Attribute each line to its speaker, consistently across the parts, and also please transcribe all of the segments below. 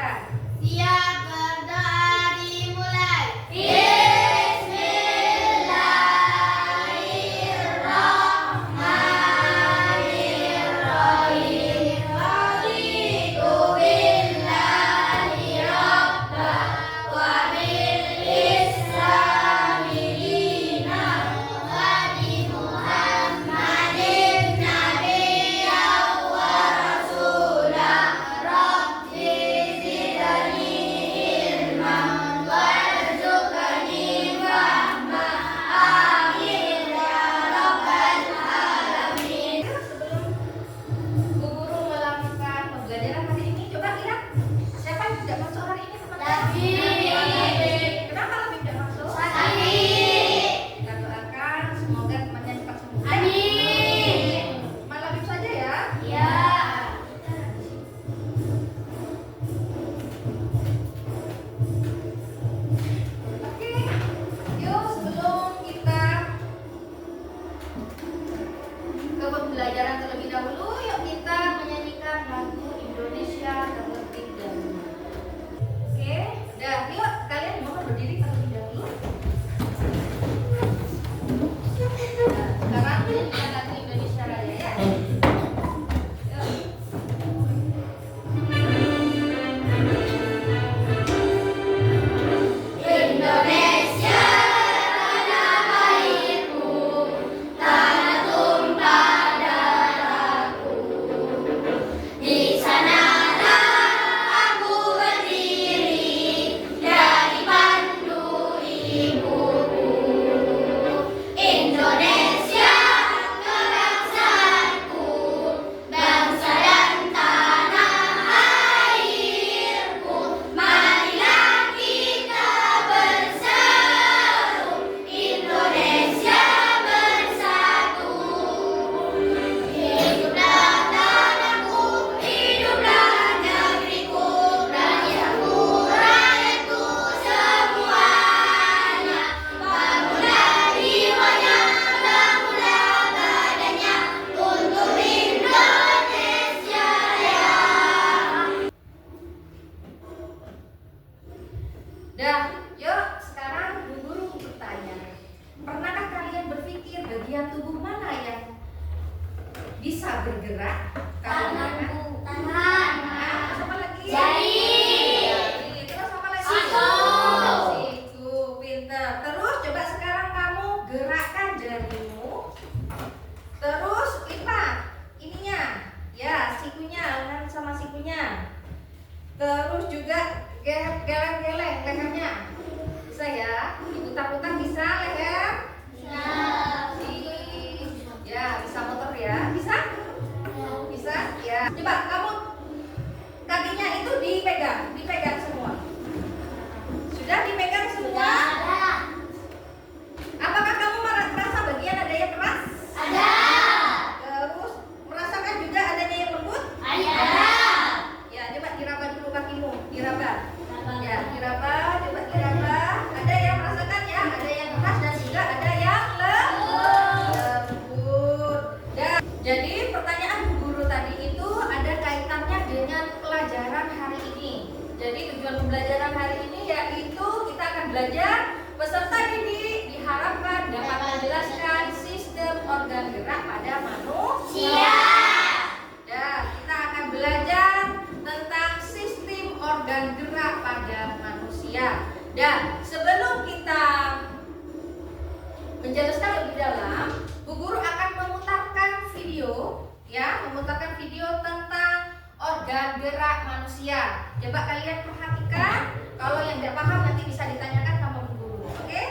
Speaker 1: silakan.
Speaker 2: Siap, berdoa dimulai. Bismillahirrahmanirrahim. Raditu billahi rabba wa bil islami dinan wa bi Muhammadin nabiyyan wa rasulah. Rabbi zidni ilman warzuqni fahma. Amin ya rabbal alamin.
Speaker 1: Sebelum Bu Guru melakukan pembelajaran hari ini, coba lihat siapa yang tidak masuk hari ini, teman-teman? Kenapa lebih tidak masuk? Kita doakan semoga temannya cepat sembuh.
Speaker 2: Amin.
Speaker 1: Cuma Labib saja ya.
Speaker 2: Ya.
Speaker 1: Oke, yuk sebelum kita ke pembelajaran terlebih dahulu, yuk kita menyanyikan lagu Indonesia nomor 3. Oke, dah yuk kalian mohon berdiri terlebih dahulu. Nah, sekarang menyanyikan lagu Indonesia Raya ya. Yuk.
Speaker 2: Indonesia tanah airku, tanah tumpah darahku. Di sanalah aku berdiri dan dipandu ibuku. Indonesia kebangsaanku, bangsa dan tanah airku. Marilah kita berseru, Indonesia bersatu. Hiduplah tanahku, hiduplah negeriku, rakyatku, rakyatku semuanya. Bangunlah jiwanya, bangunlah badannya untuk Indonesia Raya.
Speaker 1: Dah, yuk sekarang Bu Guru bertanya. Pernahkah kalian berpikir bagian tubuh mana yang bisa bergerak?
Speaker 2: Tanganku, tangan.
Speaker 1: Nah, terus apa lagi?
Speaker 2: Jari.
Speaker 1: Jari. Terus apa lagi?
Speaker 2: Siku.
Speaker 1: Siku, pinter. Terus coba sekarang kamu gerakkan jarimu. Terus lipat ininya. Ya, sikunya, lengan sama sikunya. Terus juga geleng-geleng lehernya. Bisa ya? Diputar-putar bisa leher? Ya, bisa motor ya? Bisa? Bisa? Ya. Coba kamu kakinya itu dipegang semua. Sudah dipegang semua? Apakah kamu merasa bagian ada yang keras?
Speaker 2: Ada.
Speaker 1: Terus merasakan juga adanya yang lembut?
Speaker 2: Ada.
Speaker 1: Ya, coba diraba dulu kakimu, diraba. Ya, diraba, coba diraba. Ada yang merasakan ya, ada yang keras dan juga ada yang lembut. Dan jadi pertanyaan Bu Guru tadi itu ada kaitannya dengan pelajaran hari ini. Jadi tujuan pembelajaran hari ini yaitu kita akan belajar peserta didik diharapkan dapat menjelaskan sistem organ gerak pada manusia. Ya, kita akan belajar tentang sistem organ gerak pada manusia. Dan sebelum kita menjelaskan lebih dalam, Bu Guru akan memutarkan video, ya, memutarkan video tentang organ gerak manusia. Coba kalian perhatikan, kalau yang tidak paham nanti bisa ditanyakan sama Bu Guru, oke?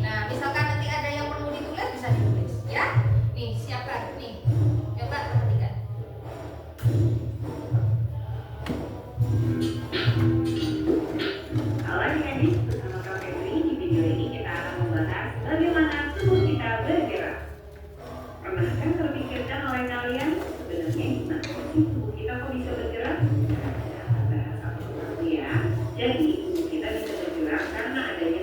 Speaker 1: Nah, misalkan nanti ada yang perlu ditulis bisa ditulis, ya. Nih, siapkan, nih. Coba perhatikan.
Speaker 3: Halo adik-adik, bersama Kak Febri. Di video ini kita akan membahas bagaimana tubuh kita bergerak. Pernahkah terpikirkan oleh kalian sebenarnya gimana sih tubuh kita kok bisa bergerak? Nah, bahas satu-satu ya. Jadi tubuh kita bisa bergerak karena adanya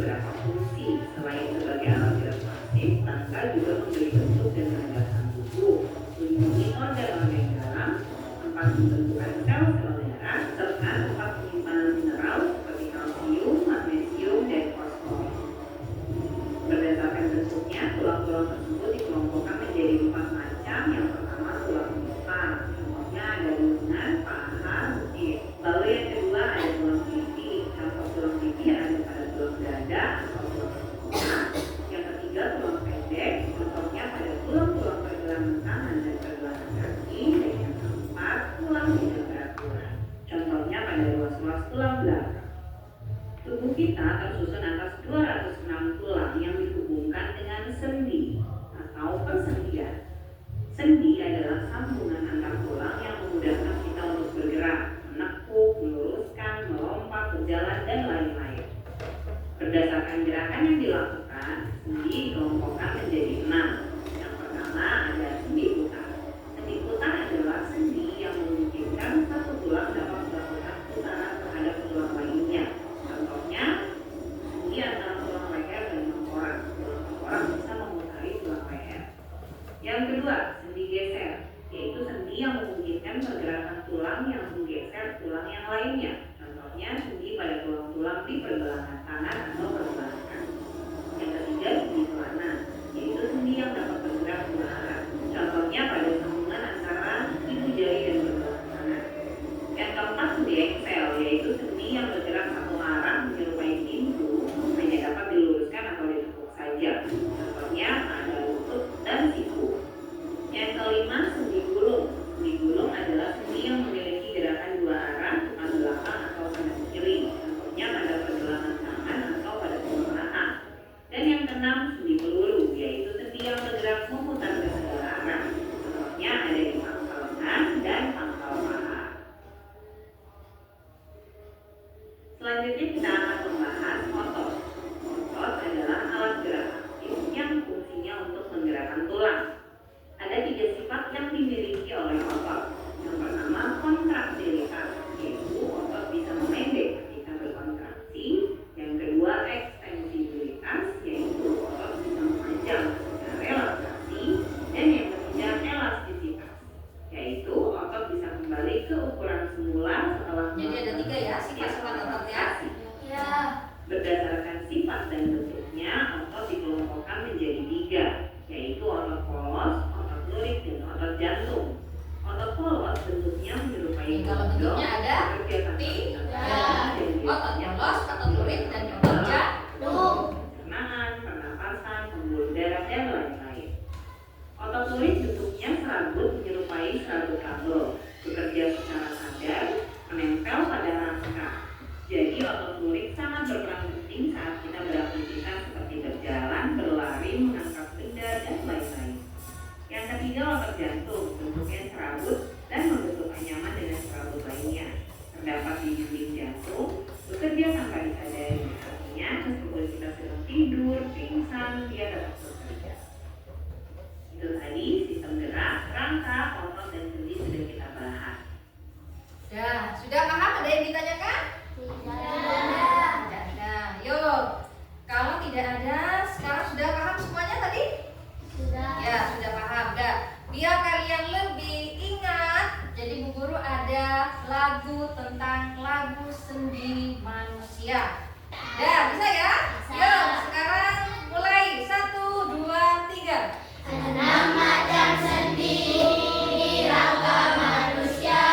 Speaker 3: beberapa fungsi. Selain sebagai alat gerak pasif, tangga juga memberi bentuk dan penegasan tubuh, melindungi organ-organ dalam, tempat pembentukan sel-sel darah, serta tempat penyimpanan mineral seperti kalsium, magnesium, dan fosfor. Berdasarkan bentuknya, tulang-tulang tersebut dikelompokkan menjadi 4 macam. Yang pertama tulang rusuk, contohnya ada lengan, paha, betis. Lalu yang kedua ada tulang pipi. Contoh tulang pipi ada pada tulang dada atau tulang kepala. Yang ketiga tulang pendek, contohnya pada tulang-tulang pergelangan tangan dan pergelangan kaki. Dan yang keempat tulang tidak berat, contohnya pada ruas-ruas tulang belakang. Tubuh kita tersusun atas 206 tulang yang dihubungkan dengan sendi atau persendian. Sendi adalah sambungan antar tulang yang memudahkan kita untuk bergerak, menekuk, meluruskan, melompat, berjalan, dan lain-lain. Berdasarkan gerakan yang dilakukan, sendi dikelompokkan menjadi 6. Yang pertama ada sendi putar. Sendi putar adalah sendi yang memungkinkan satu tulang dapat melakukan putaran terhadap tulang lainnya. Contohnya, sendi antara tulang leher dan tengkorak. Tulang tengkorak bisa memutari tulang leher. Yang kedua, sendi geser, yaitu sendi yang memungkinkan pergerakan tulang yang menggeser tulang yang lainnya. Contohnya, sendi pada tulang-tulang di pergelangan tangan atau pergelangan kaki. Yang ketiga, sendi pelana, yaitu sendi yang dapat bergerak dua arah. Contohnya pada sambungan antara ibu jari dan pergelangan tangan. Yang keempat, sendi eksel, yaitu sendi yang bergerak satu arah menyerupai pintu, hanya dapat diluruskan atau ditekuk saja. Contohnya pada lutut dan siku. Yang kelima, sendi gulung. Sendi gulung adalah sendi yang memiliki gerakan dua arah, depan belakang atau kanan kiri. Contohnya pada pergelangan tangan atau pada tulang rahang. Dan yang keenam, sendi peluru, yaitu sendi yang bergerak memutar ke segala arah. Contohnya ada di pangkal lengan dan pangkal paha. Selanjutnya kita akan membahas otot. Otot adalah alat gerak aktif yang fungsinya untuk menggerakkan tulang. Ada 3 sifat yang dimiliki oleh otot. Yang pertama, kontraktilitas, yaitu otot bisa memendek ketika berkontraksi. Yang kedua, ekstensibilitas, yaitu otot bisa memanjang ketika relaksasi. Dan yang ketiga, elastisitas, yaitu otot bisa kembali ke ukuran semula setelah
Speaker 1: Jadi ada 3 ya sifat-sifat otot ya.
Speaker 2: Ya.
Speaker 3: Berdasarkan sifat dan bentuknya, otot dikelompokkan menjadi 3, yaitu otot polos, otot lurik, dan otot jantung. Otot polos bentuknya menyerupai
Speaker 1: Kalau bentuknya ada otot polos, otot lurik, dan otot jantung.
Speaker 3: pencernaan, pernapasan, pembuluh darah, dan lain-lain. Otot lurik bentuknya serabut menyerupai serabut kabel, bekerja secara sadar, menempel pada rangka. Jadi otot lurik sangat berperan penting saat kita beraktivitas seperti berjalan, berlari, mengangkat benda, dan lain-lain. Yang ketiga, otot jantung, bentuknya serabut dan membentuk anyaman dengan serabut lainnya. Terdapat di dinding jantung, bekerja tanpa disadari. Artinya, meskipun kita sedang tidur, pingsan, dia tetap bekerja. Itu tadi sistem gerak, rangka, otot, dan sendi sudah kita bahas.
Speaker 1: Ya, sudah paham? Ada yang ditanyakan? Tidak ada. Yuk, kalau tidak ada, sekarang sudah paham semuanya tadi? Ya, sudah paham. Dah. Biar kalian lebih ingat, jadi Bu Guru ada lagu tentang lagu sendi manusia. Dah, bisa ya? Yuk, sekarang mulai. 1, 2, 3.
Speaker 2: Enam macam sendi di rangka manusia.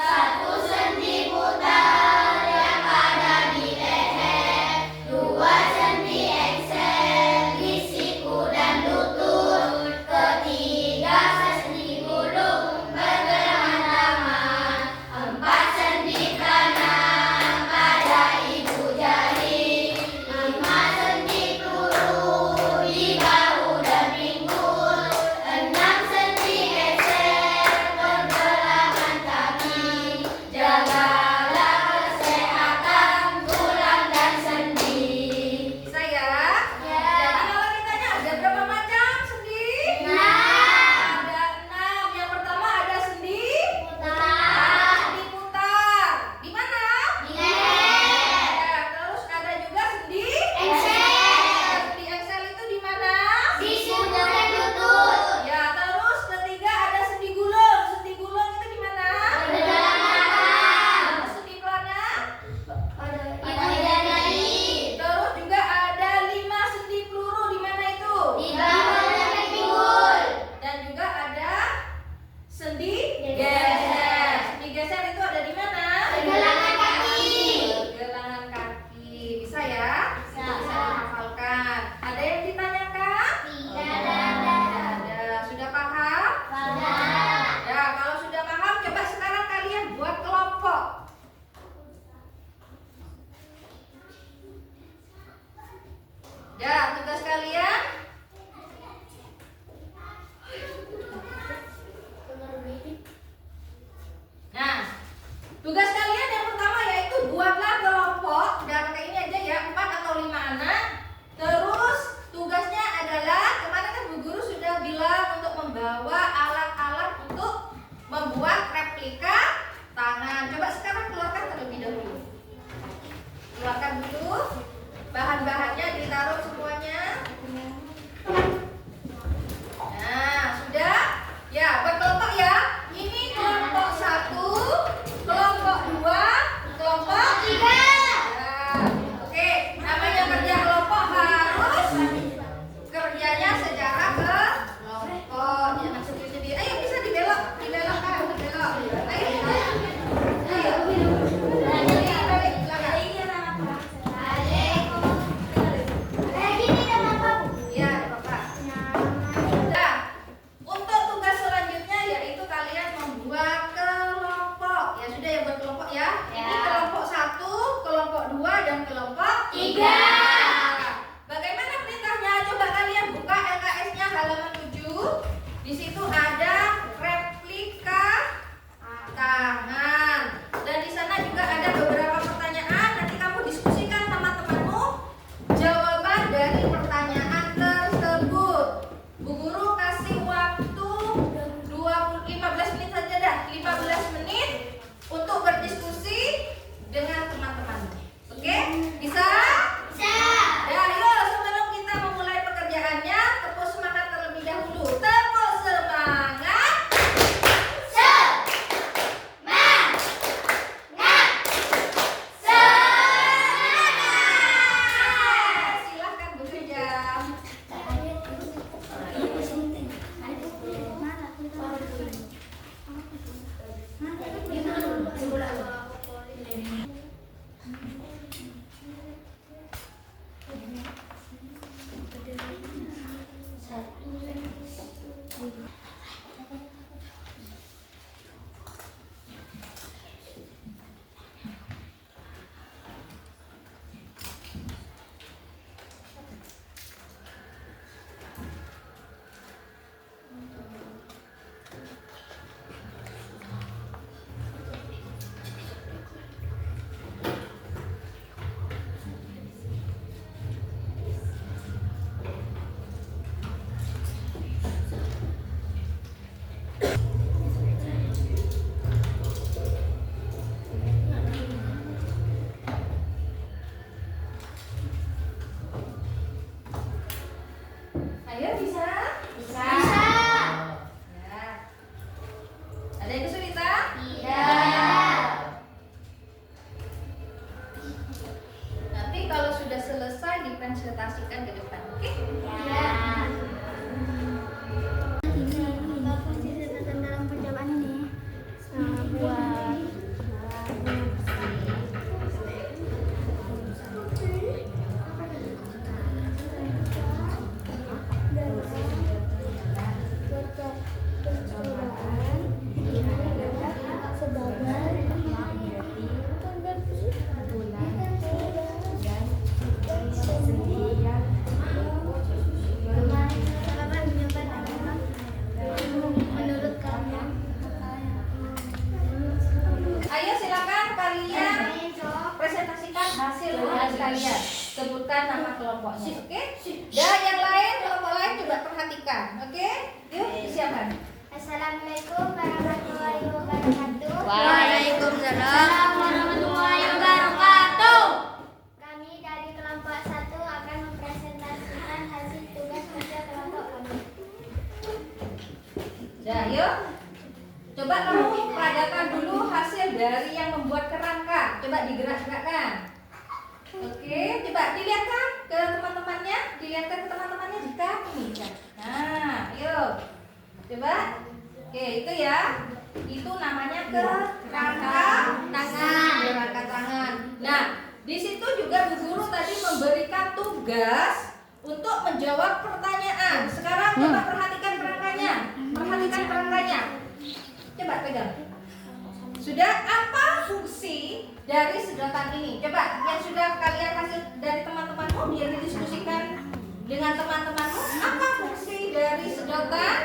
Speaker 2: Satu sendi putar yang ada di leher. Dua sendi eksel di siku dan lutut. Ketiga sendi gulung pergelangan tangan. Empat sendi kanan pada ibu jari.
Speaker 1: Ya, tugas kalian. Nah, tugas kalian yang pertama yaitu buatlah kelompok. Udah pakai ini aja ya, 4 atau 5 anak. Terus tugasnya adalah kemarin kan Bu Guru sudah bilang untuk membawa alat-alat untuk membuat replika tangan. Coba sekarang keluarkan terlebih dahulu. Keluarkan dulu. Bahan-bahannya ditaruh semuanya. Nah, sudah? Ya, berkelompok ya. Ini kelompok 1, kelompok 2, kelompok 3. Ya. Oke, namanya kerja kelompok harus kerjanya secara kelompok. Jangan sendiri-sendiri. Ayo bisa dibelok, dibelokkan, dibelok. Ayo. Ayo. Balik, belakang. Iya, Bapak. Nah, untuk tugas selanjutnya yaitu kalian membuat kelompok. Ya sudah ya, buat kelompok ya. Ini kelompok 1, kelompok 2 dan kelompok 3. Bagaimana perintahnya? Coba kalian buka LKS-nya halaman 7. Di situ ada replika tangan. Dan di sana juga ada beberapa pertanyaan. Nanti kamu diskusikan sama temanmu jawaban dari pertanyaan tersebut. Bu Guru kasih waktu 15 menit saja dah. 15 menit untuk berdiskusi dengan teman-teman. Oke? Bisa? Ya, ayo sebelum kita memulai pekerjaannya, tepuk semangat terlebih dahulu. Tepuk semangat. Silahkan bekerja. Ayo bisa? Ya. Ada yang kesulitan? Nanti kalau sudah selesai dipresentasikan ke depan, oke?
Speaker 2: Dalam percobaan ini buat
Speaker 1: Ayo silakan kalian presentasikan hasil tugas kalian. Sebutkan nama kelompoknya, oke? Dan yang lain, kelompok lain coba perhatikan, oke? Yuk, siapkan.
Speaker 2: Assalamualaikum warahmatullahi wabarakatuh.
Speaker 1: Waalaikumsalam
Speaker 2: warahmatullahi wabarakatuh. Kami dari kelompok 1 akan mempresentasikan hasil tugas kerja kelompok kami.
Speaker 1: Nah, yuk. Coba kamu peragakan dulu hasil dari yang membuat kerangka. Coba digerak-gerakkan. Oke, coba dilihatkan ke teman-temannya. Dilihatkan ke teman-temannya jika ini. Nah, yuk. Coba. Oke, itu ya. Itu namanya kerangka tangan. Kerangka tangan. Nah, di situ juga Bu Guru tadi memberikan tugas untuk menjawab pertanyaan. Sekarang coba perhatikan kerangkanya. Perhatikan kerangkanya. Coba pegang. Sudah apa fungsi dari sedotan ini? Coba yang sudah kalian hasil dari teman-temanmu biar didiskusikan dengan teman-temanmu, apa fungsi dari sedotan?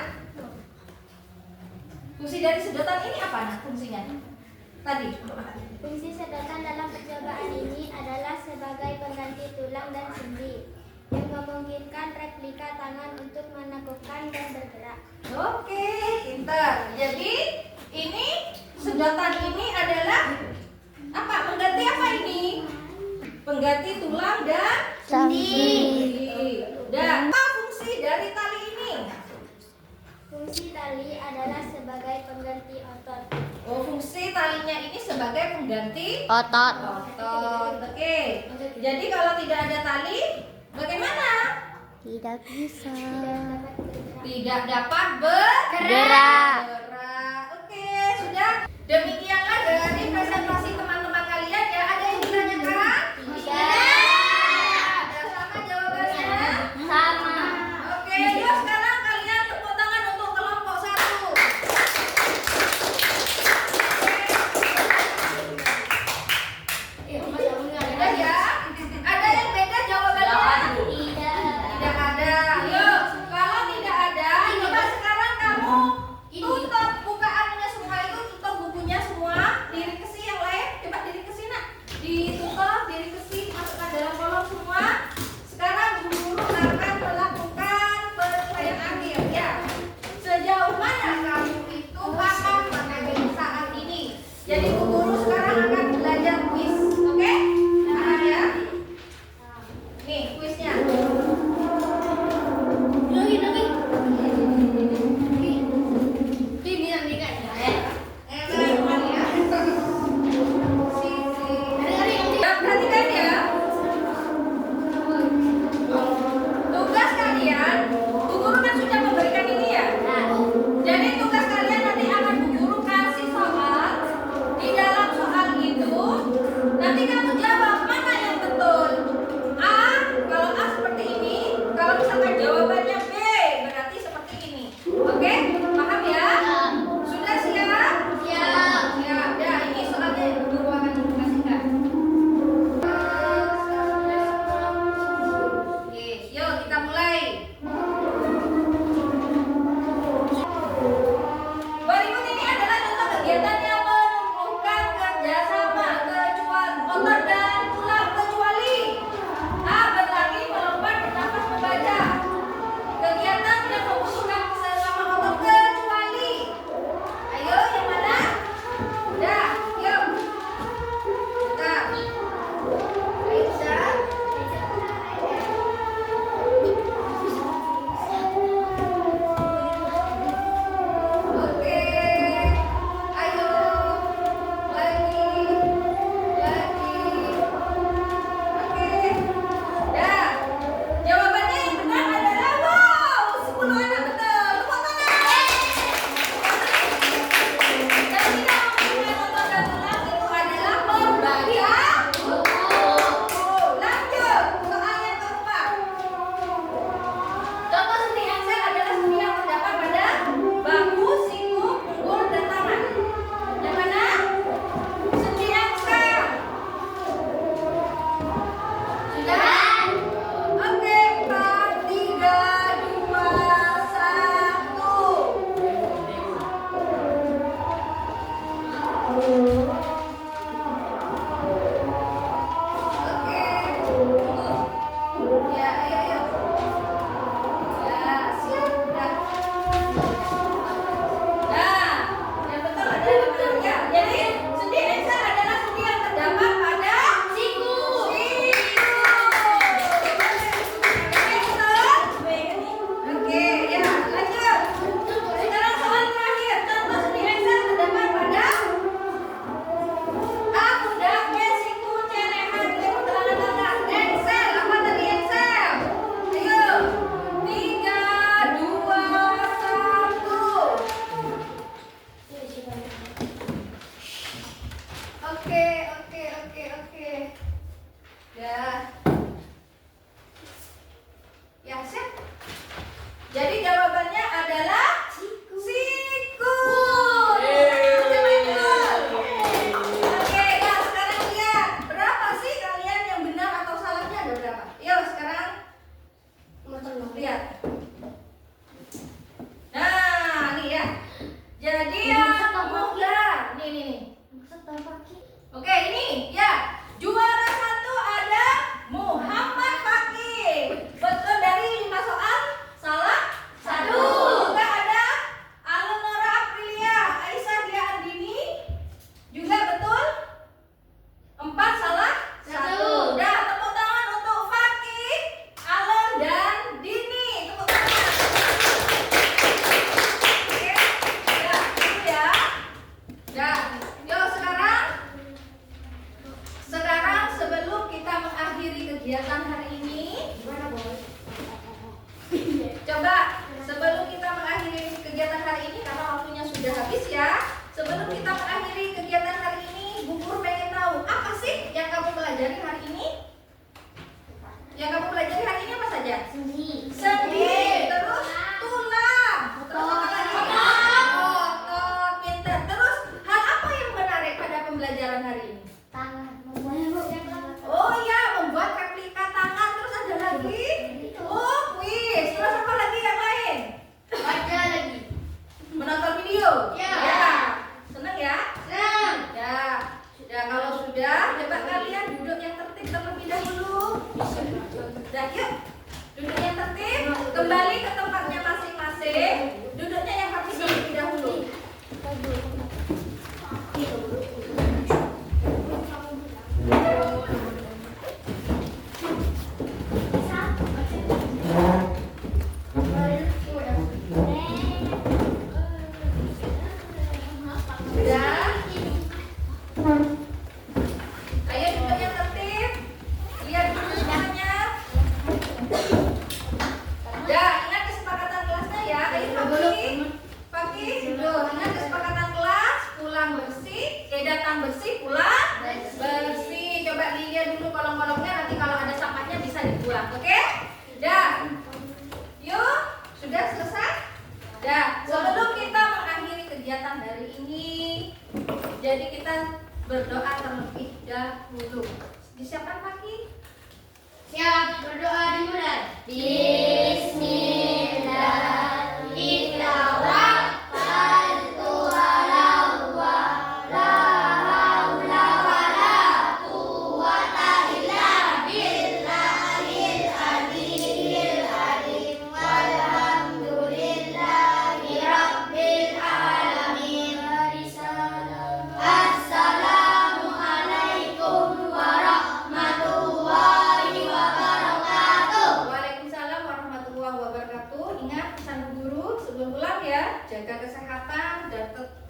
Speaker 1: Fungsi dari sedotan ini apa nak fungsinya? Tadi.
Speaker 2: Fungsi sedotan dalam percobaan ini adalah sebagai pengganti tulang dan sendi yang memungkinkan replika tangan untuk menegukkan dan bergerak.
Speaker 1: Oke, pintar. Jadi ini sedotan ini adalah apa? Pengganti apa ini? Pengganti tulang dan
Speaker 2: Sendi.
Speaker 1: Dan apa fungsi dari tali ini?
Speaker 2: Fungsi tali adalah sebagai pengganti otot.
Speaker 1: Oh, fungsi talinya ini sebagai pengganti
Speaker 2: Otot.
Speaker 1: otot. Oke. Jadi kalau tidak ada tali, bagaimana?
Speaker 2: Tidak bisa.
Speaker 1: Tidak dapat bergerak. Oke, sudah. Demikianlah dari presentasi teman-teman kalian ya. Ada yang ditanyakan? Tidak. Sama jawabannya?
Speaker 2: Sama.
Speaker 1: Oke, yuk sekarang kalian tepuk tangan untuk kelompok 1. Ada ya? Ada yang beda jawabannya? Tidak ada. Yuk, kalau tidak ada, coba sekarang kamu tutup Nah, yuk. Duduknya tertib, kembali ke tempatnya masing-masing. Duduknya yang rapi terlebih dahulu. Sudah? Ayo duduknya tertib. Lihat dulu semuanya. Ya, ingat kesepakatan kelasnya ya. Ayo pagi duduk. Ingat kesepakatan kelas. Pulang bersih. Datang bersih, pulang bersih. Coba dilihat dulu kolom-kolomnya. Nanti kalau ada sampahnya bisa dibuang. Oke? Dah. Yuk, sudah selesai? Dah. Sebelum kita mengakhiri kegiatan hari ini, jadi kita berdoa terlebih dahulu. Disiapkan pagi?
Speaker 2: Siap, berdoa dimulai. Bismillah. Kita wakkal ala Allah. La haula wala quwwata illa billahil aliyyil azim. Walhamdulillahi rabbil alamin. Assalamualaikum warahmatullahi wabarakatuh.
Speaker 1: Waalaikumsalam warahmatullahi wabarakatuh. Ingat pesan guru sebelum pulang ya, jaga kesehatan dan tetap